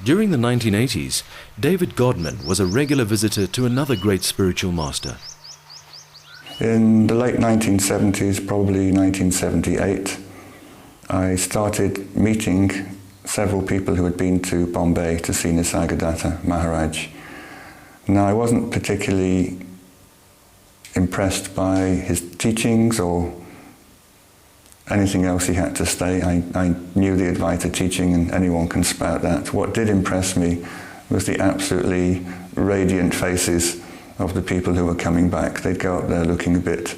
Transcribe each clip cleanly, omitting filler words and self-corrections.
During the 1980s, David Godman was a regular visitor to another great spiritual master. In the late 1970s, probably 1978, I started meeting several people who had been to Bombay to see Nisargadatta Maharaj. Now, I wasn't particularly impressed by his teachings or anything else he had to say. I knew the Advaita teaching, and anyone can spout that. What did impress me was the absolutely radiant faces of the people who were coming back. They'd go up there looking a bit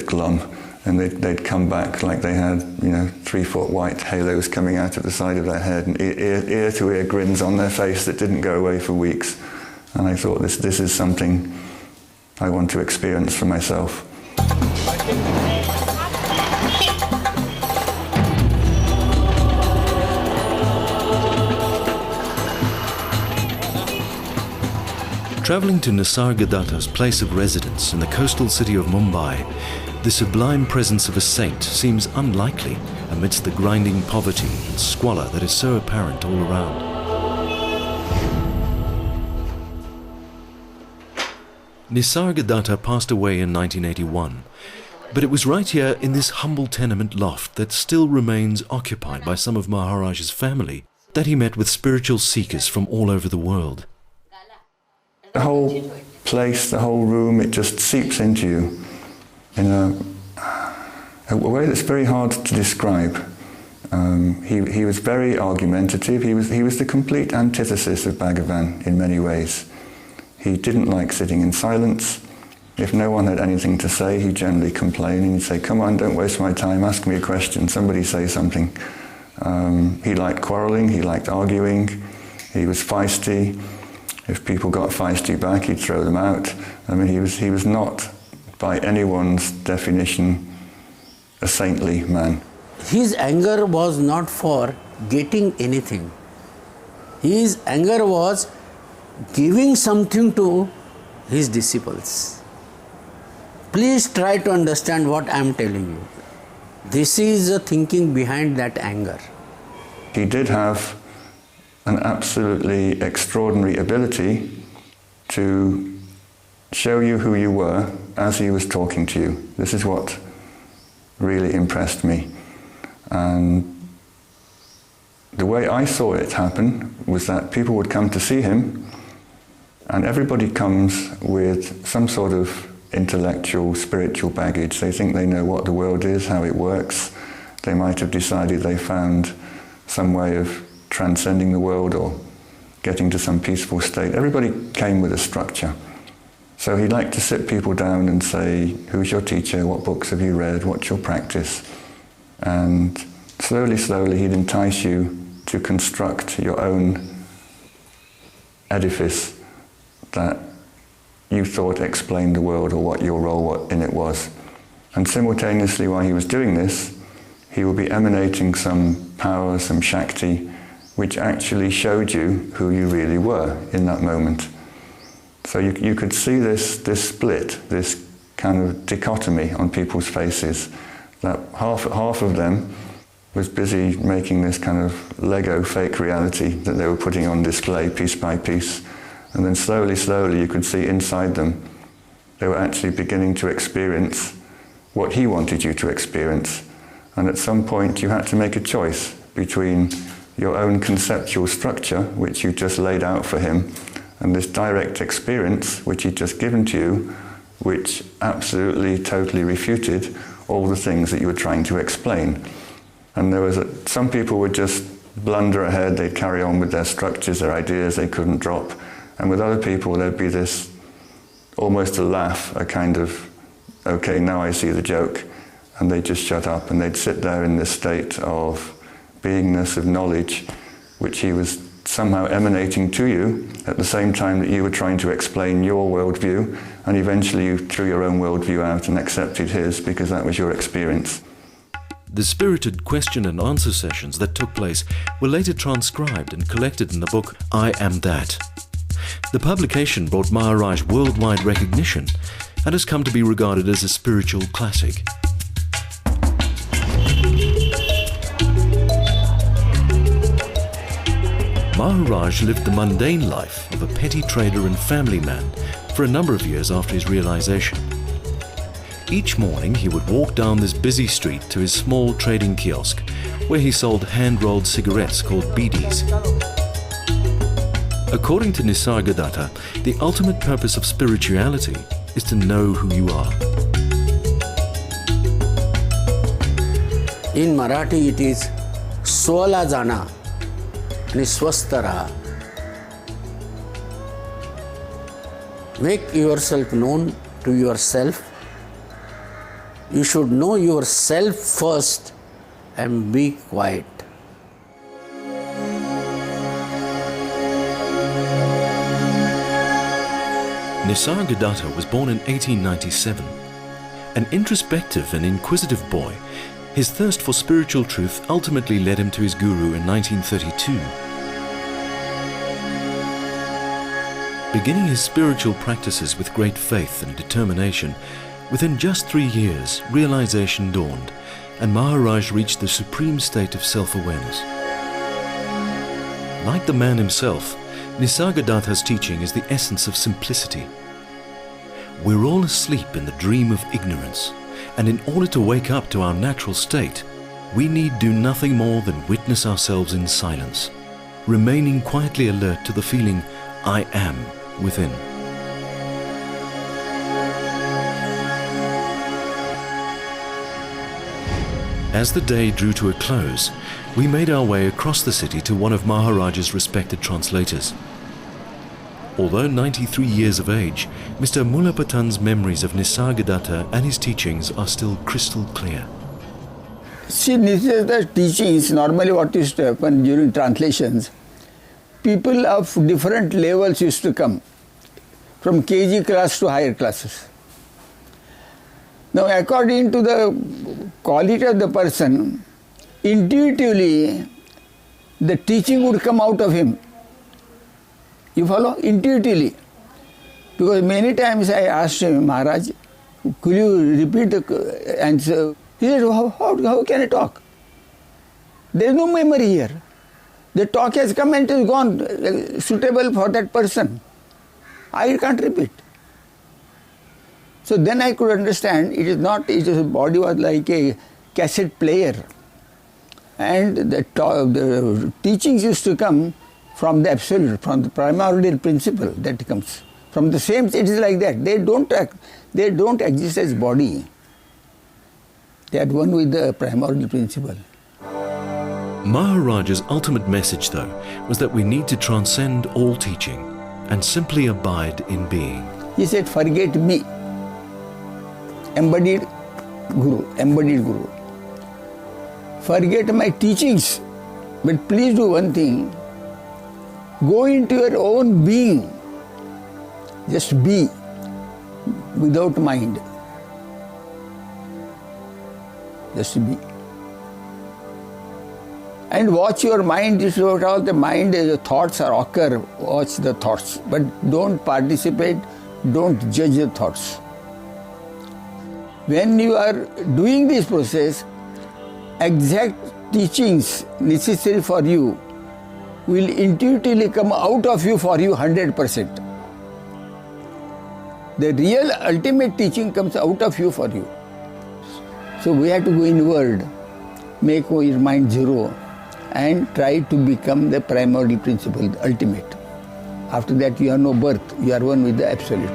glum, and they'd come back like they had, 3-foot white halos coming out of the side of their head, and ear-to-ear grins on their face that didn't go away for weeks. And I thought, this is something I want to experience for myself. Travelling to Nisargadatta's place of residence in the coastal city of Mumbai, the sublime presence of a saint seems unlikely amidst the grinding poverty and squalor that is so apparent all around. Nisargadatta passed away in 1981, but it was right here in this humble tenement loft that still remains occupied by some of Maharaj's family that he met with spiritual seekers from all over the world. The whole place, the whole room, it just seeps into you in a way that's very hard to describe. He was very argumentative. He was the complete antithesis of Bhagavan in many ways. He didn't like sitting in silence. If no one had anything to say, he'd generally complain, and he'd say, "Come on, don't waste my time, ask me a question, somebody say something." He liked quarrelling, he liked arguing, he was feisty. If people got feisty back, he'd throw them out. I mean, he was not, by anyone's definition, a saintly man. His anger was not for getting anything. His anger was giving something to his disciples. Please try to understand what I am telling you. This is the thinking behind that anger. He did have an absolutely extraordinary ability to show you who you were as he was talking to you. This is what really impressed me. And the way I saw it happen was that people would come to see him, and everybody comes with some sort of intellectual, spiritual baggage. They think they know what the world is, how it works. They might have decided they found some way of transcending the world or getting to some peaceful state. Everybody came with a structure. So he'd like to sit people down and say, "Who's your teacher? What books have you read? What's your practice?" And slowly, slowly he'd entice you to construct your own edifice that you thought explained the world or what your role in it was. And simultaneously, while he was doing this, he would be emanating some power, some Shakti, which actually showed you who you really were in that moment. So you could see this split, this kind of dichotomy on people's faces, that half of them was busy making this kind of Lego fake reality that they were putting on display piece by piece. And then slowly, slowly you could see inside them, they were actually beginning to experience what he wanted you to experience. And at some point you had to make a choice between your own conceptual structure, which you just laid out for him, and this direct experience, which he'd just given to you, which absolutely, totally refuted all the things that you were trying to explain. And there was some people would just blunder ahead, they'd carry on with their structures, their ideas, they couldn't drop. And with other people, there'd be this, almost a laugh, a kind of, "Okay, now I see the joke," and they'd just shut up, and they'd sit there in this state of beingness, of knowledge, which he was somehow emanating to you at the same time that you were trying to explain your worldview, and eventually you threw your own worldview out and accepted his because that was your experience. The spirited question and answer sessions that took place were later transcribed and collected in the book I Am That. The publication brought Maharaj worldwide recognition and has come to be regarded as a spiritual classic. Maharaj lived the mundane life of a petty trader and family man for a number of years after his realization. Each morning he would walk down this busy street to his small trading kiosk where he sold hand-rolled cigarettes called bidis. According to Nisargadatta, the ultimate purpose of spirituality is to know who you are. In Marathi it is Swala Jana and Swastha Raha. Make yourself known to yourself. You should know yourself first and be quiet. Nisargadatta was born in 1897. An introspective and inquisitive boy, his thirst for spiritual truth ultimately led him to his guru in 1932. Beginning his spiritual practices with great faith and determination, within just 3 years, realization dawned, and Maharaj reached the supreme state of self-awareness. Like the man himself, Nisargadatta's teaching is the essence of simplicity. We're all asleep in the dream of ignorance, and in order to wake up to our natural state, we need do nothing more than witness ourselves in silence, remaining quietly alert to the feeling I am within. As the day drew to a close, we made our way across the city to one of Maharaj's respected translators. Although 93 years of age, Mr. Mulapatan's memories of Nisargadatta and his teachings are still crystal clear. See, Nisargadatta's teachings, normally what used to happen during translations, people of different levels used to come, from KG class to higher classes. Now, according to the quality of the person, intuitively, the teaching would come out of him. You follow? Intuitively. Because many times I asked him, Maharaj, could you repeat the answer? He said, how can I talk? There is no memory here. The talk has come and it is gone, suitable for that person. I can't repeat. So then I could understand it is not, his body was like a cassette player. And the teachings used to come from the absolute, from the primordial principle that comes. From the same, it is like that. They don't exist as body. They are one with the primordial principle. Maharaj's ultimate message, though, was that we need to transcend all teaching and simply abide in being. He said, forget me. Embodied Guru. Forget my teachings, but please do one thing. Go into your own being. Just be, without mind. Just be. And watch your mind, this is what all the mind, the thoughts are occur, watch the thoughts. But don't participate, don't judge the thoughts. When you are doing this process, exact teachings necessary for you will intuitively come out of you for you 100%. The real ultimate teaching comes out of you for you. So we have to go inward, make your mind zero and try to become the primordial principle, the ultimate. After that you have no birth, you are one with the Absolute.